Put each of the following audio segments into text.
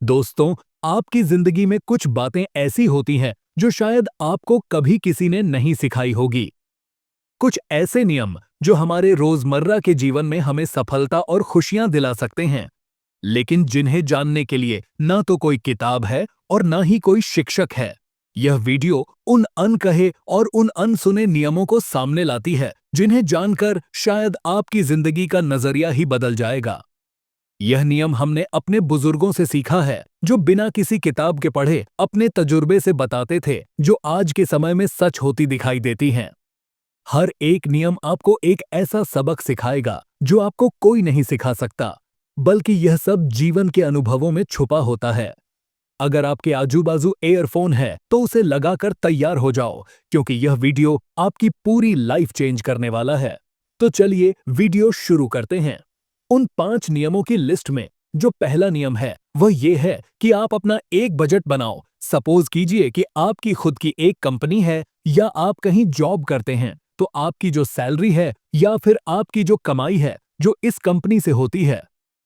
दोस्तों, आपकी जिंदगी में कुछ बातें ऐसी होती हैं जो शायद आपको कभी किसी ने नहीं सिखाई होगी। कुछ ऐसे नियम जो हमारे रोजमर्रा के जीवन में हमें सफलता और खुशियां दिला सकते हैं, लेकिन जिन्हें जानने के लिए ना तो कोई किताब है और ना ही कोई शिक्षक है। यह वीडियो उन अनकहे और उन अनसुने नियमों को सामने लाती है जिन्हें जानकर शायद आपकी जिंदगी का नजरिया ही बदल जाएगा। यह नियम हमने अपने बुजुर्गों से सीखा है, जो बिना किसी किताब के पढ़े अपने तजुर्बे से बताते थे, जो आज के समय में सच होती दिखाई देती हैं। हर एक नियम आपको एक ऐसा सबक सिखाएगा जो आपको कोई नहीं सिखा सकता, बल्कि यह सब जीवन के अनुभवों में छुपा होता है। अगर आपके आजू बाजू ईयरफोन है तो उसे लगाकर तैयार हो जाओ, क्योंकि यह वीडियो आपकी पूरी लाइफ चेंज करने वाला है। तो चलिए वीडियो शुरू करते हैं। उन 5 नियमों की लिस्ट में जो पहला नियम है वह ये है कि आप अपना एक बजट बनाओ। सपोज कीजिए कि आपकी खुद की एक कंपनी है या आप कहीं जॉब करते हैं, तो आपकी जो सैलरी है या फिर आपकी जो कमाई है जो इस कंपनी से होती है,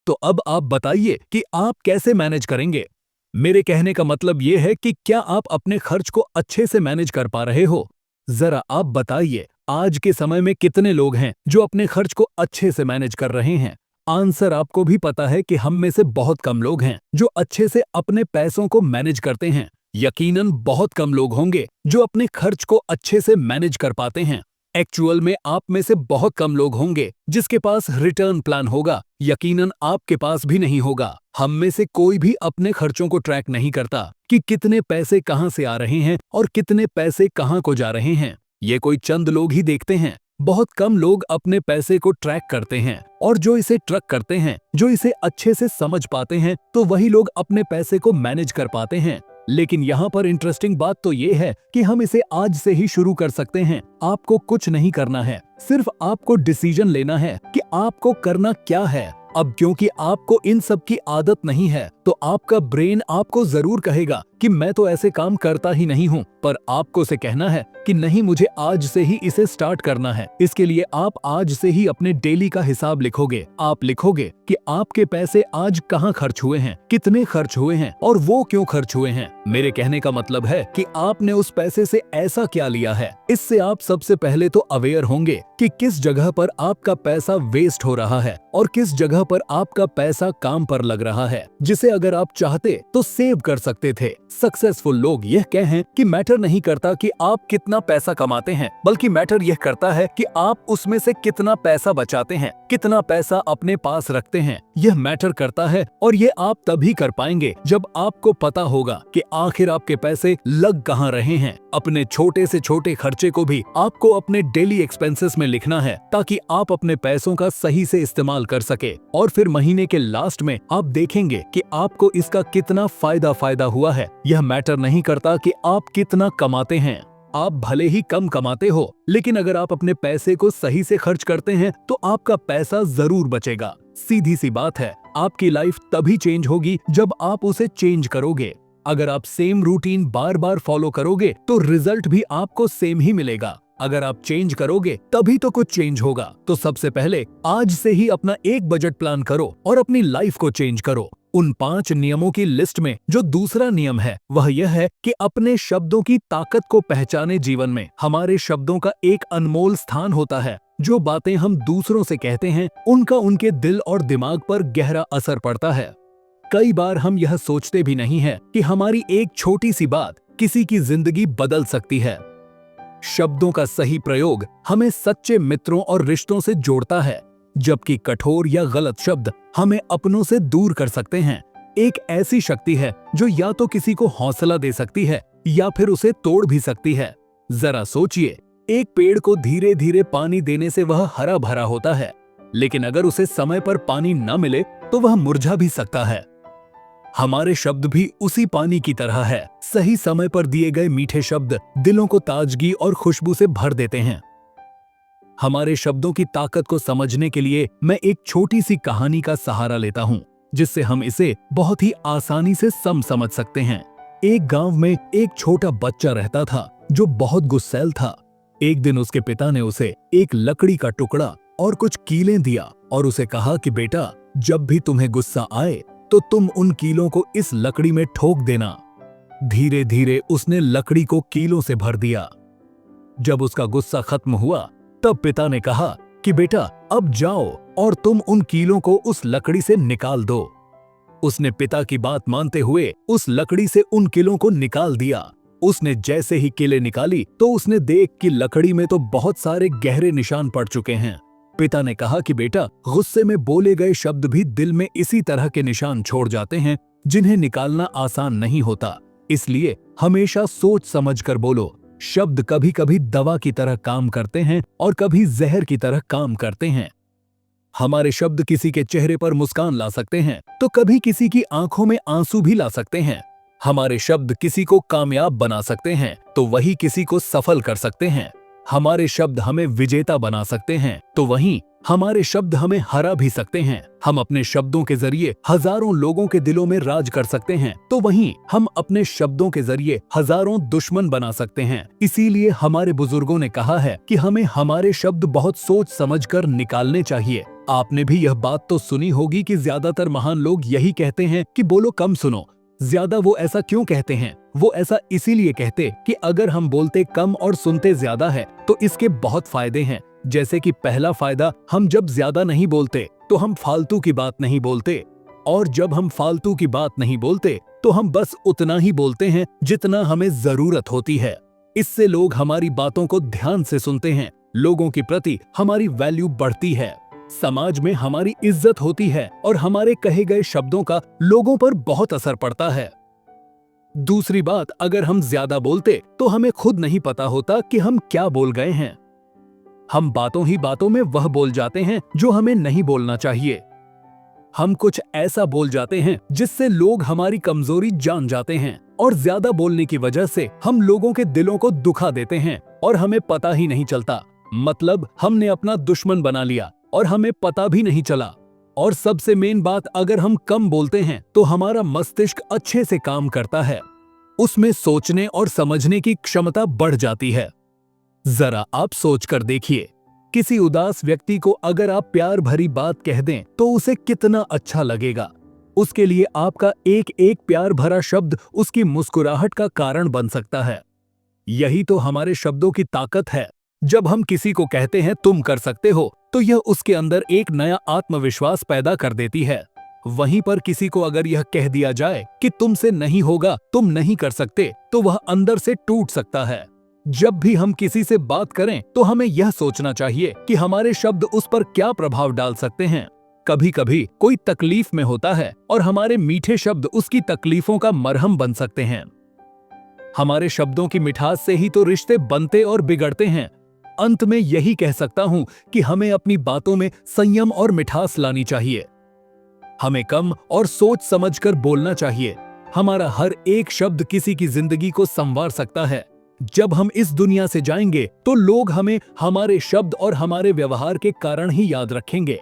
तो अब आप बताइए कि आप कैसे मैनेज करेंगे। मेरे कहने का मतलब ये है कि क्या आप अपने खर्च को अच्छे से मैनेज कर पा रहे हो। जरा आप बताइए, आज के समय में कितने लोग हैं जो अपने खर्च को अच्छे से मैनेज कर रहे हैं। आंसर आपको भी पता है कि हम में से बहुत कम लोग हैं जो अच्छे से अपने पैसों को मैनेज करते हैं। यकीनन बहुत कम लोग होंगे जो अपने खर्च को अच्छे से मैनेज कर पाते हैं। एक्चुअल में आप में से बहुत कम लोग होंगे जिसके पास रिटर्न प्लान होगा। यकीनन आपके पास भी नहीं होगा। हम में से कोई भी अपने खर्चों को ट्रैक नहीं करता कि कितने पैसे कहां से आ रहे हैं और कितने पैसे कहां को जा रहे हैं। ये कोई चंद लोग ही देखते हैं। बहुत कम लोग अपने पैसे को ट्रैक करते हैं, और जो इसे ट्रैक करते हैं, जो इसे अच्छे से समझ पाते हैं, तो वही लोग अपने पैसे को मैनेज कर पाते हैं। लेकिन यहाँ पर इंटरेस्टिंग बात तो ये है कि हम इसे आज से ही शुरू कर सकते हैं। आपको कुछ नहीं करना है, सिर्फ आपको डिसीजन लेना है कि आपको करना क्या है। अब क्योंकि आपको इन सब की आदत नहीं है, तो आपका ब्रेन आपको जरूर कहेगा कि मैं तो ऐसे काम करता ही नहीं हूँ, पर आपको उसे कहना है कि नहीं, मुझे आज से ही इसे स्टार्ट करना है। इसके लिए आप आज से ही अपने डेली का हिसाब लिखोगे। आप लिखोगे कि आपके पैसे आज कहाँ खर्च हुए हैं, कितने खर्च हुए हैं और वो क्यों खर्च हुए हैं। मेरे कहने का मतलब है कि आपने उस पैसे से ऐसा क्या लिया है। इससे आप सबसे पहले तो अवेयर होंगे कि किस जगह पर आपका पैसा वेस्ट हो रहा है और किस जगह पर आपका पैसा काम पर लग रहा है, जिसे अगर आप चाहते तो सेव कर सकते थे। सक्सेसफुल लोग यह कहें कि मैटर नहीं करता कि आप कितना पैसा कमाते हैं, बल्कि मैटर यह करता है कि आप उसमें से कितना पैसा बचाते हैं, कितना पैसा अपने पास रखते हैं। यह मैटर करता है, और ये आप तभी कर पाएंगे जब आपको पता होगा कि आखिर आपके पैसे लग कहाँ रहे हैं। अपने छोटे से छोटे खर्चे को भी आपको अपने डेली एक्सपेंसेस में लिखना है, ताकि आप अपने पैसों का सही से इस्तेमाल कर सके। और फिर महीने के लास्ट में आप देखेंगे कि आपको इसका कितना फायदा हुआ है। यह मैटर नहीं करता कि आप कितना कमाते हैं। आप भले ही कम कमाते हो, लेकिन अगर आप अपने पैसे को सही से खर्च करते हैं तो आपका पैसा जरूर बचेगा। सीधी सी बात है, आपकी लाइफ तभी चेंज होगी जब आप उसे चेंज करोगे। अगर आप सेम रूटीन बार बार फॉलो करोगे तो रिजल्ट भी आपको सेम ही मिलेगा। अगर आप चेंज करोगे तभी तो कुछ चेंज होगा। तो सबसे पहले आज से ही अपना एक बजट प्लान करो और अपनी लाइफ को चेंज करो। उन 5 नियमों की लिस्ट में जो दूसरा नियम है वह यह है कि अपने शब्दों की ताकत को पहचाने। जीवन में हमारे शब्दों का एक अनमोल स्थान होता है। जो बातें हम दूसरों से कहते हैं उनका उनके दिल और दिमाग पर गहरा असर पड़ता है। कई बार हम यह सोचते भी नहीं है कि हमारी एक छोटी सी बात किसी की जिंदगी बदल सकती है। शब्दों का सही प्रयोग हमें सच्चे मित्रों और रिश्तों से जोड़ता है, जबकि कठोर या गलत शब्द हमें अपनों से दूर कर सकते हैं। एक ऐसी शक्ति है जो या तो किसी को हौसला दे सकती है या फिर उसे तोड़ भी सकती है। जरा सोचिए, एक पेड़ को धीरे धीरे पानी देने से वह हरा भरा होता है, लेकिन अगर उसे समय पर पानी न मिले तो वह मुरझा भी सकता है। हमारे शब्द भी उसी पानी की तरह है। सही समय पर दिए गए मीठे शब्द दिलों को ताजगी और खुशबू से भर देते हैं। हमारे शब्दों की ताकत को समझने के लिए मैं एक छोटी सी कहानी का सहारा लेता हूँ, जिससे हम इसे बहुत ही आसानी से समझ सकते हैं। एक गांव में एक छोटा बच्चा रहता था जो बहुत गुस्सैल था। एक दिन उसके पिता ने उसे एक लकड़ी का टुकड़ा और कुछ कीलें दिया और उसे कहा कि बेटा, जब भी तुम्हें गुस्सा आए तो तुम उन कीलों को इस लकड़ी में ठोक देना। धीरे धीरे उसने लकड़ी को कीलों से भर दिया। जब उसका गुस्सा खत्म हुआ तब पिता ने कहा कि बेटा अब जाओ और तुम उन कीलों को उस लकड़ी से निकाल दो। उसने पिता की बात मानते हुए उस लकड़ी से उन कीलों को निकाल दिया। उसने जैसे ही कीलें निकाली तो उसने देख कि लकड़ी में तो बहुत सारे गहरे निशान पड़ चुके हैं। पिता ने कहा कि बेटा गुस्से में बोले गए शब्द भी दिल में इसी तरह के निशान छोड़ जाते हैं जिन्हें निकालना आसान नहीं होता, इसलिए हमेशा सोच समझ कर बोलो। शब्द कभी कभी दवा की तरह काम करते हैं और कभी जहर की तरह काम करते हैं। हमारे शब्द किसी के चेहरे पर मुस्कान ला सकते हैं तो कभी किसी की आंखों में आंसू भी ला सकते हैं। हमारे शब्द किसी को कामयाब बना सकते हैं तो वही किसी को सफल कर सकते हैं। हमारे शब्द हमें विजेता बना सकते हैं तो वहीं हमारे शब्द हमें हरा भी सकते हैं। हम अपने शब्दों के जरिए हजारों लोगों के दिलों में राज कर सकते हैं तो वहीं हम अपने शब्दों के जरिए हजारों दुश्मन बना सकते हैं। इसीलिए हमारे बुजुर्गों ने कहा है कि हमें हमारे शब्द बहुत सोच समझकर निकालने चाहिए। आपने भी यह बात तो सुनी होगी कि ज्यादातर महान लोग यही कहते हैं कि बोलो कम सुनो ज्यादा। वो ऐसा क्यों कहते हैं? वो ऐसा इसीलिए कहते कि अगर हम बोलते कम और सुनते ज्यादा है तो इसके बहुत फायदे हैं। जैसे कि पहला फायदा, हम जब ज्यादा नहीं बोलते तो हम फालतू की बात नहीं बोलते, और जब हम फालतू की बात नहीं बोलते तो हम बस उतना ही बोलते हैं जितना हमें जरूरत होती है। इससे लोग हमारी बातों को ध्यान से सुनते हैं, लोगों के प्रति हमारी वैल्यू बढ़ती है, समाज में हमारी इज्जत होती है और हमारे कहे गए शब्दों का लोगों पर बहुत असर पड़ता है। दूसरी बात, अगर हम ज्यादा बोलते तो हमें खुद नहीं पता होता कि हम क्या बोल गए हैं। हम बातों ही बातों में वह बोल जाते हैं जो हमें नहीं बोलना चाहिए। हम कुछ ऐसा बोल जाते हैं जिससे लोग हमारी कमजोरी जान जाते हैं, और ज्यादा बोलने की वजह से हम लोगों के दिलों को दुखा देते हैं और हमें पता ही नहीं चलता। मतलब हमने अपना दुश्मन बना लिया और हमें पता भी नहीं चला। और सबसे मेन बात, अगर हम कम बोलते हैं तो हमारा मस्तिष्क अच्छे से काम करता है, उसमें सोचने और समझने की क्षमता बढ़ जाती है। जरा आप सोच कर देखिए, किसी उदास व्यक्ति को अगर आप प्यार भरी बात कह दें तो उसे कितना अच्छा लगेगा। उसके लिए आपका एक एक प्यार भरा शब्द उसकी मुस्कुराहट का कारण बन सकता है। यही तो हमारे शब्दों की ताकत है। जब हम किसी को कहते हैं तुम कर सकते हो तो यह उसके अंदर एक नया आत्मविश्वास पैदा कर देती है। वहीं पर किसी को अगर यह कह दिया जाए कि तुमसे नहीं होगा, तुम नहीं कर सकते, तो वह अंदर से टूट सकता है। जब भी हम किसी से बात करें तो हमें यह सोचना चाहिए कि हमारे शब्द उस पर क्या प्रभाव डाल सकते हैं। कभी कभी कोई तकलीफ में होता है और हमारे मीठे शब्द उसकी तकलीफों का मरहम बन सकते हैं। हमारे शब्दों की मिठास से ही तो रिश्ते बनते और बिगड़ते हैं। अंत में यही कह सकता हूं कि हमें अपनी बातों में संयम और मिठास लानी चाहिए। हमें कम और सोच समझकर बोलना चाहिए। हमारा हर एक शब्द किसी की जिंदगी को संवार सकता है। जब हम इस दुनिया से जाएंगे तो लोग हमें हमारे शब्द और हमारे व्यवहार के कारण ही याद रखेंगे।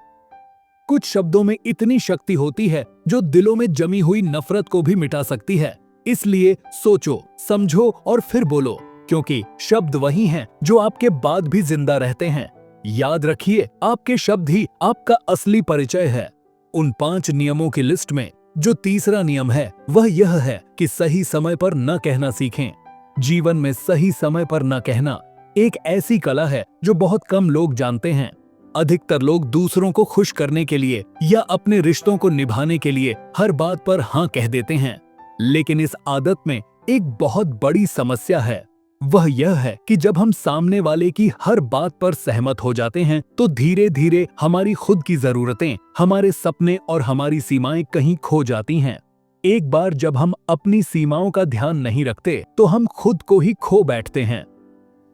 कुछ शब्दों में इतनी शक्ति होती है जो दिलों में जमी हुई नफरत को भी मिटा सकती है। इसलिए सोचो, समझो और फिर बोलो, क्योंकि शब्द वही हैं जो आपके बाद भी जिंदा रहते हैं। याद रखिए, आपके शब्द ही आपका असली परिचय है। उन 5 नियमों की लिस्ट में जो तीसरा नियम है वह यह है कि सही समय पर न कहना सीखें। जीवन में सही समय पर न कहना एक ऐसी कला है जो बहुत कम लोग जानते हैं। अधिकतर लोग दूसरों को खुश करने के लिए या अपने रिश्तों को निभाने के लिए हर बात पर हाँ कह देते हैं, लेकिन इस आदत में एक बहुत बड़ी समस्या है। वह यह है कि जब हम सामने वाले की हर बात पर सहमत हो जाते हैं तो धीरे धीरे हमारी खुद की जरूरतें, हमारे सपने और हमारी सीमाएं कहीं खो जाती हैं। एक बार जब हम अपनी सीमाओं का ध्यान नहीं रखते तो हम खुद को ही खो बैठते हैं।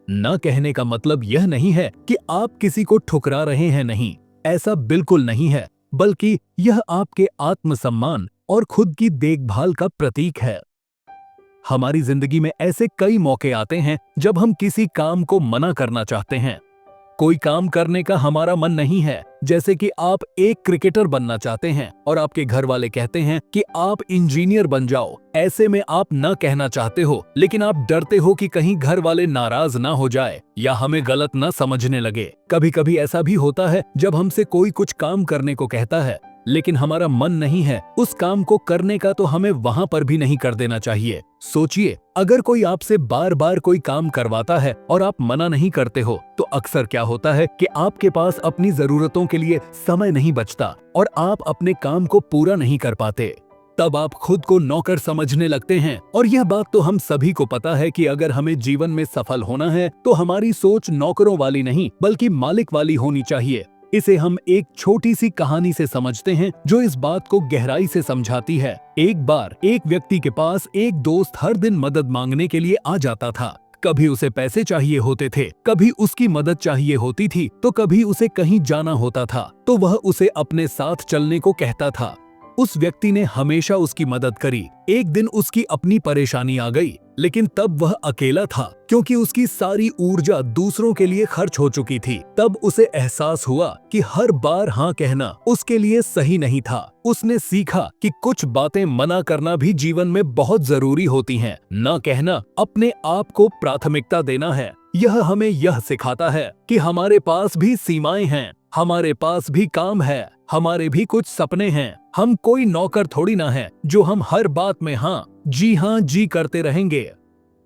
न कहने का मतलब यह नहीं है कि आप किसी को ठुकरा रहे हैं, नहीं, ऐसा बिल्कुल नहीं है, बल्कि यह आपके आत्मसम्मान और खुद की देखभाल का प्रतीक है। हमारी जिंदगी में ऐसे कई मौके आते हैं जब हम किसी काम को मना करना चाहते हैं। कोई काम करने का हमारा मन नहीं है, जैसे कि आप एक क्रिकेटर बनना चाहते हैं और आपके घर वाले कहते हैं कि आप इंजीनियर बन जाओ। ऐसे में आप न कहना चाहते हो, लेकिन आप डरते हो कि कहीं घर वाले नाराज ना हो जाए या हमें गलत न समझने लगे। कभी कभी ऐसा भी होता है जब हमसे कोई कुछ काम करने को कहता है, लेकिन हमारा मन नहीं है उस काम को करने का, तो हमें वहां पर भी नहीं कर देना चाहिए। सोचिए, अगर कोई आपसे बार बार कोई काम करवाता है और आप मना नहीं करते हो, तो अक्सर क्या होता है कि आपके पास अपनी जरूरतों के लिए समय नहीं बचता और आप अपने काम को पूरा नहीं कर पाते। तब आप खुद को नौकर समझने लगते हैं। और यह बात तो हम सभी को पता है कि अगर हमें जीवन में सफल होना है तो हमारी सोच नौकरों वाली नहीं बल्कि मालिक वाली होनी चाहिए। इसे हम एक छोटी सी कहानी से समझते हैं जो इस बात को गहराई से समझाती है। एक बार एक व्यक्ति के पास एक दोस्त हर दिन मदद मांगने के लिए आ जाता था। कभी उसे पैसे चाहिए होते थे, कभी उसकी मदद चाहिए होती थी, तो कभी उसे कहीं जाना होता था तो वह उसे अपने साथ चलने को कहता था। उस व्यक्ति ने हमेशा उसकी मदद करी। एक दिन उसकी अपनी परेशानी आ गई, लेकिन तब वह अकेला था क्योंकि उसकी सारी ऊर्जा दूसरों के लिए खर्च हो चुकी थी। तब उसे एहसास हुआ कि हर बार हाँ कहना उसके लिए सही नहीं था। उसने सीखा कि कुछ बातें मना करना भी जीवन में बहुत जरूरी होती हैं। ना कहना अपने आप को प्राथमिकता देना है। यह हमें यह सिखाता है कि हमारे पास भी सीमाएं हैं, हमारे पास भी काम है, हमारे भी कुछ सपने हैं। हम कोई नौकर थोड़ी ना है जो हम हर बात में हाँ जी करते रहेंगे।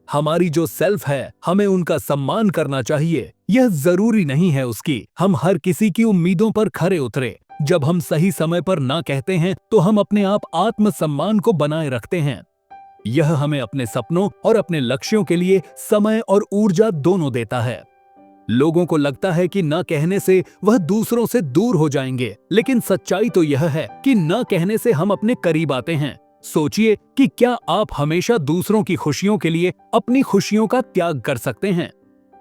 हमारी जो सेल्फ है, हमें उनका सम्मान करना चाहिए। यह जरूरी नहीं है उसकी हम हर किसी की उम्मीदों पर खरे उतरे। जब हम सही समय पर ना कहते हैं तो हम अपने आप आत्मसम्मान को बनाए रखते हैं। यह हमें अपने सपनों और अपने लक्ष्यों के लिए समय और ऊर्जा दोनों देता है। लोगों को लगता है कि न कहने से वह दूसरों से दूर हो जाएंगे, लेकिन सच्चाई तो यह है कि न कहने से हम अपने करीब आते हैं। सोचिए कि क्या आप हमेशा दूसरों की खुशियों के लिए अपनी खुशियों का त्याग कर सकते हैं?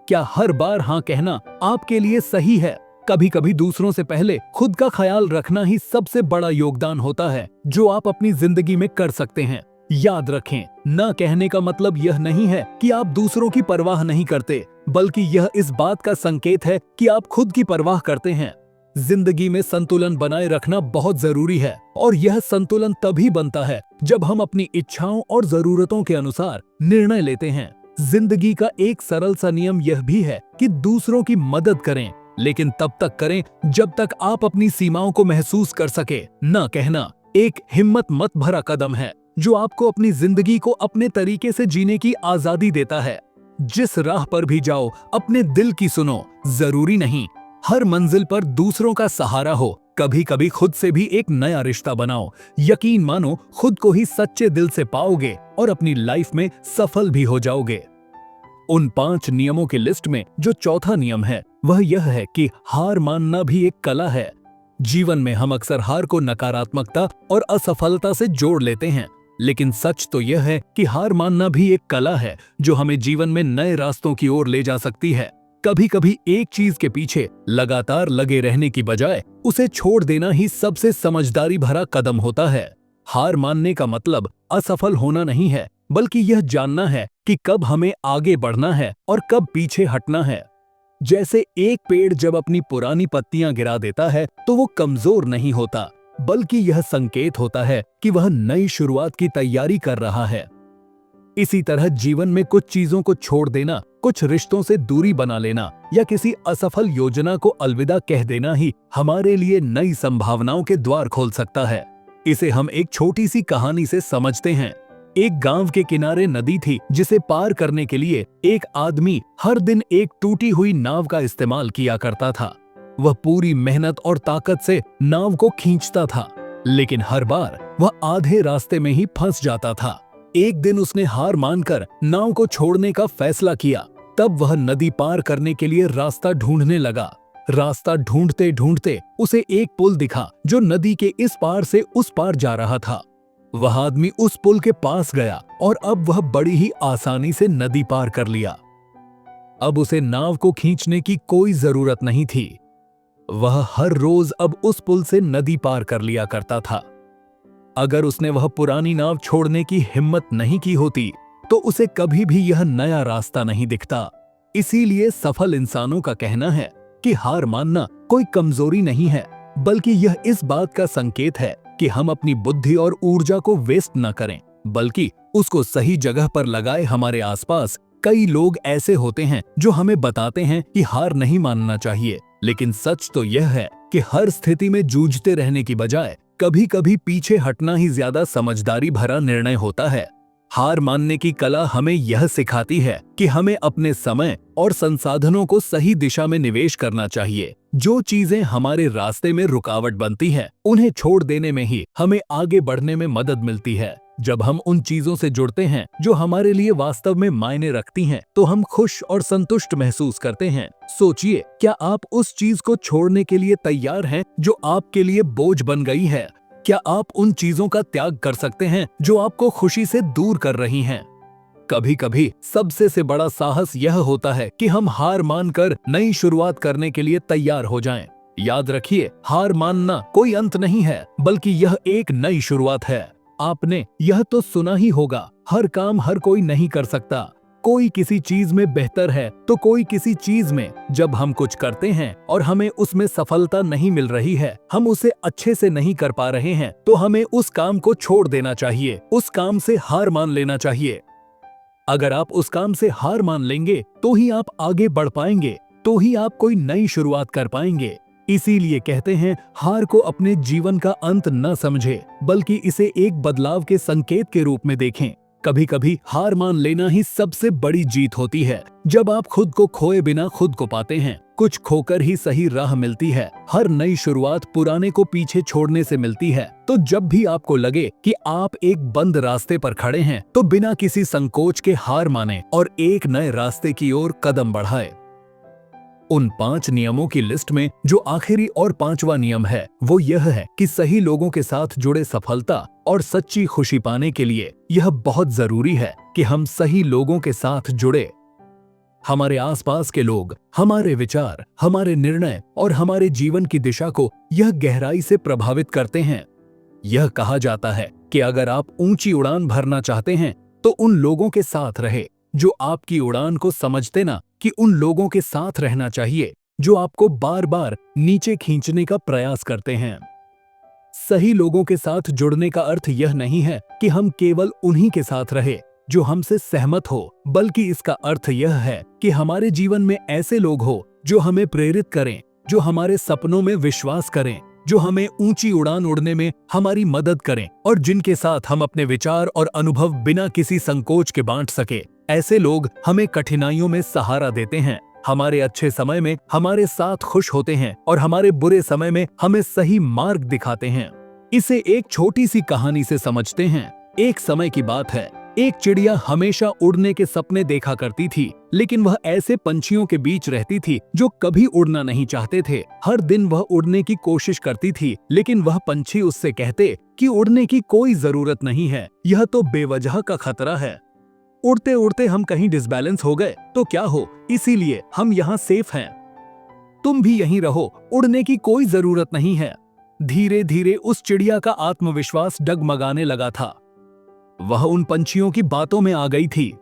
क्या हर बार हाँ कहना आपके लिए सही है? कभी कभी दूसरों से पहले खुद का ख्याल रखना ही सबसे बड़ा योगदान होता है जो आप अपनी जिंदगी में कर सकते हैं। याद रखें, न कहने का मतलब यह नहीं है कि आप दूसरों की परवाह नहीं करते, बल्कि यह इस बात का संकेत है कि आप खुद की परवाह करते हैं। जिंदगी में संतुलन बनाए रखना बहुत जरूरी है और यह संतुलन तभी बनता है जब हम अपनी इच्छाओं और जरूरतों के अनुसार निर्णय लेते हैं। जिंदगी का एक सरल सा नियम यह भी है कि दूसरों की मदद करें, लेकिन तब तक करें जब तक आप अपनी सीमाओं को महसूस कर सके। न कहना एक हिम्मत मत भरा कदम है जो आपको अपनी जिंदगी को अपने तरीके से जीने की आजादी देता है। जिस राह पर भी जाओ अपने दिल की सुनो। जरूरी नहीं हर मंजिल पर दूसरों का सहारा हो, कभी कभी खुद से भी एक नया रिश्ता बनाओ। यकीन मानो खुद को ही सच्चे दिल से पाओगे और अपनी लाइफ में सफल भी हो जाओगे। उन 5 नियमों की लिस्ट में जो चौथा नियम है वह यह है कि हार मानना भी एक कला है। जीवन में हम अक्सर हार को नकारात्मकता और असफलता से जोड़ लेते हैं, लेकिन सच तो यह है कि हार मानना भी एक कला है जो हमें जीवन में नए रास्तों की ओर ले जा सकती है। कभी कभी एक चीज के पीछे लगातार लगे रहने की बजाय उसे छोड़ देना ही सबसे समझदारी भरा कदम होता है। हार मानने का मतलब असफल होना नहीं है, बल्कि यह जानना है कि कब हमें आगे बढ़ना है और कब पीछे हटना है। जैसे एक पेड़ जब अपनी पुरानी पत्तियां गिरा देता है तो वो कमजोर नहीं होता, बल्कि यह संकेत होता है कि वह नई शुरुआत की तैयारी कर रहा है। इसी तरह जीवन में कुछ चीजों को छोड़ देना, कुछ रिश्तों से दूरी बना लेना या किसी असफल योजना को अलविदा कह देना ही हमारे लिए नई संभावनाओं के द्वार खोल सकता है। इसे हम एक छोटी सी कहानी से समझते हैं। एक गांव के किनारे नदी थी जिसे पार करने के लिए एक आदमी हर दिन एक टूटी हुई नाव का इस्तेमाल किया करता था। वह पूरी मेहनत और ताकत से नाव को खींचता था, लेकिन हर बार वह आधे रास्ते में ही फंस जाता था। एक दिन उसने हार मानकर नाव को छोड़ने का फैसला किया। तब वह नदी पार करने के लिए रास्ता ढूंढने लगा। रास्ता ढूंढते ढूंढते उसे एक पुल दिखा जो नदी के इस पार से उस पार जा रहा था। वह आदमी उस पुल के पास गया और अब वह बड़ी ही आसानी से नदी पार कर लिया। अब उसे नाव को खींचने की कोई जरूरत नहीं थी। वह हर रोज अब उस पुल से नदी पार कर लिया करता था। अगर उसने वह पुरानी नाव छोड़ने की हिम्मत नहीं की होती तो उसे कभी भी यह नया रास्ता नहीं दिखता। इसीलिए सफल इंसानों का कहना है कि हार मानना कोई कमजोरी नहीं है, बल्कि यह इस बात का संकेत है कि हम अपनी बुद्धि और ऊर्जा को वेस्ट न करें, बल्कि उसको सही जगह पर लगाए। हमारे आसपास कई लोग ऐसे होते हैं जो हमें बताते हैं कि हार नहीं मानना चाहिए, लेकिन सच तो यह है कि हर स्थिति में जूझते रहने की बजाय कभी कभी पीछे हटना ही ज्यादा समझदारी भरा निर्णय होता है। हार मानने की कला हमें यह सिखाती है कि हमें अपने समय और संसाधनों को सही दिशा में निवेश करना चाहिए। जो चीजें हमारे रास्ते में रुकावट बनती हैं, उन्हें छोड़ देने में ही हमें आगे बढ़ने में मदद मिलती है। जब हम उन चीजों से जुड़ते हैं जो हमारे लिए वास्तव में मायने रखती हैं, तो हम खुश और संतुष्ट महसूस करते हैं। सोचिए, क्या आप उस चीज को छोड़ने के लिए तैयार हैं जो आपके लिए बोझ बन गई है? क्या आप उन चीजों का त्याग कर सकते हैं जो आपको खुशी से दूर कर रही हैं? कभी कभी सबसे से बड़ा साहस यह होता है कि हम हार मानकर नई शुरुआत करने के लिए तैयार हो जाएं। याद रखिए, हार मानना कोई अंत नहीं है, बल्कि यह एक नई शुरुआत है। आपने यह तो सुना ही होगा, हर काम हर कोई नहीं कर सकता। कोई किसी चीज में बेहतर है तो कोई किसी चीज में। जब हम कुछ करते हैं और हमें उसमें सफलता नहीं मिल रही है, हम उसे अच्छे से नहीं कर पा रहे हैं, तो हमें उस काम को छोड़ देना चाहिए, उस काम से हार मान लेना चाहिए। अगर आप उस काम से हार मान लेंगे तो ही आप आगे बढ़ पाएंगे, तो ही आप कोई नई शुरुआत कर पाएंगे। इसीलिए कहते हैं, हार को अपने जीवन का अंत न समझे, बल्कि इसे एक बदलाव के संकेत के रूप में देखें। कभी कभी हार मान लेना ही सबसे बड़ी जीत होती है। जब आप खुद को खोए बिना खुद को पाते हैं, कुछ खोकर ही सही राह मिलती है। हर नई शुरुआत पुराने को पीछे छोड़ने से मिलती है। तो जब भी आपको लगे कि आप एक बंद रास्ते पर खड़े हैं, तो बिना किसी संकोच के हार माने और एक नए रास्ते की ओर कदम बढ़ाए। उन 5 नियमों की लिस्ट में जो आखिरी और 5वां नियम है, वो यह है कि सही लोगों के साथ जुड़े सफलता और सच्ची खुशी पाने के लिए यह बहुत जरूरी है कि हम सही लोगों के साथ जुड़े। हमारे आसपास के लोग हमारे विचार, हमारे निर्णय और हमारे जीवन की दिशा को यह गहराई से प्रभावित करते हैं। यह कहा जाता है कि अगर आप ऊंची उड़ान भरना चाहते हैं, तो उन लोगों के साथ रहे जो आपकी उड़ान को समझते ना कि उन लोगों के साथ रहना चाहिए जो आपको बार बार नीचे खींचने का प्रयास करते हैं। सही लोगों के साथ जुड़ने का अर्थ यह नहीं है कि हम केवल उन्हीं के साथ रहे जो हमसे सहमत हो, बल्कि इसका अर्थ यह है कि हमारे जीवन में ऐसे लोग हो जो हमें प्रेरित करें, जो हमारे सपनों में विश्वास करें, जो हमें ऊंची उड़ान उड़ने में हमारी मदद करें और जिनके साथ हम अपने विचार और अनुभव बिना किसी संकोच के बांट सके। ऐसे लोग हमें कठिनाइयों में सहारा देते हैं, हमारे अच्छे समय में हमारे साथ खुश होते हैं और हमारे बुरे समय में हमें सही मार्ग दिखाते हैं। इसे एक छोटी सी कहानी से समझते हैं। एक समय की बात है, एक चिड़िया हमेशा उड़ने के सपने देखा करती थी, लेकिन वह ऐसे पंछियों के बीच रहती थी जो कभी उड़ना नहीं चाहते थे। हर दिन वह उड़ने की कोशिश करती थी, लेकिन वह पंछी उससे कहते कि उड़ने की कोई जरूरत नहीं है, यह तो बेवजह का खतरा है। उड़ते उड़ते हम कहीं डिसबैलेंस हो गए तो क्या हो, इसीलिए हम यहाँ सेफ हैं। तुम भी यहीं रहो, उड़ने की कोई जरूरत नहीं है। धीरे धीरे उस चिड़िया का आत्मविश्वास डगमगाने लगा था। वह उन पंछियों की बातों में आ गई थी।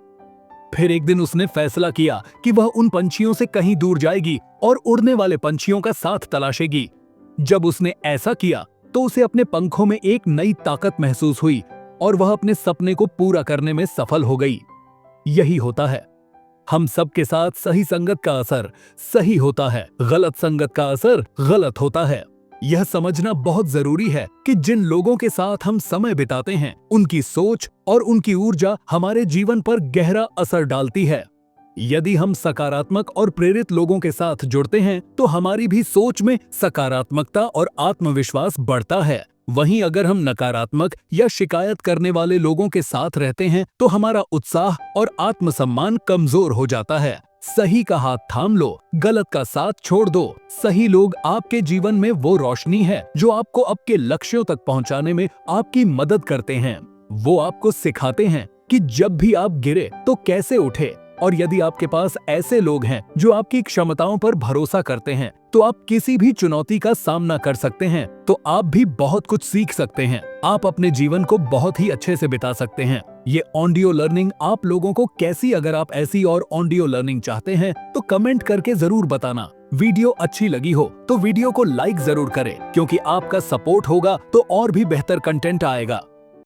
फिर एक दिन उसने फैसला किया कि वह उन पंछियों से कहीं दूर जाएगी और उड़ने वाले पंछियों का साथ तलाशेगी। जब उसने ऐसा किया तो उसे अपने पंखों में एक नई ताकत महसूस हुई और वह अपने सपने को पूरा करने में सफल हो गई। यही होता है, हम सबके साथ सही संगत का असर सही होता है, गलत संगत का असर गलत होता है। यह समझना बहुत जरूरी है कि जिन लोगों के साथ हम समय बिताते हैं, उनकी सोच और उनकी ऊर्जा हमारे जीवन पर गहरा असर डालती है। यदि हम सकारात्मक और प्रेरित लोगों के साथ जुड़ते हैं, तो हमारी भी सोच में सकारात्मकता और आत्मविश्वास बढ़ता है। वहीं अगर हम नकारात्मक या शिकायत करने वाले लोगों के साथ रहते हैं, तो हमारा उत्साह और आत्मसम्मान कमजोर हो जाता है। सही का हाथ थाम लो, गलत का साथ छोड़ दो। सही लोग आपके जीवन में वो रोशनी है जो आपको आपके लक्ष्यों तक पहुंचाने में आपकी मदद करते हैं। वो आपको सिखाते हैं कि जब भी आप गिरे तो कैसे उठे, और यदि आपके पास ऐसे लोग हैं जो आपकी क्षमताओं पर भरोसा करते हैं, तो आप किसी भी चुनौती का सामना कर सकते हैं। तो आप भी बहुत कुछ सीख सकते हैं। आप अपने जीवन को बहुत ही अच्छे से बिता सकते हैं। ये ऑडियो लर्निंग आप लोगों को कैसी, अगर आप ऐसी और ऑडियो लर्निंग चाहते हैं तो कमेंट करके जरूर बताना। वीडियो अच्छी लगी हो तो वीडियो को लाइक जरूर करें, क्योंकि आपका सपोर्ट होगा तो और भी बेहतर कंटेंट आएगा।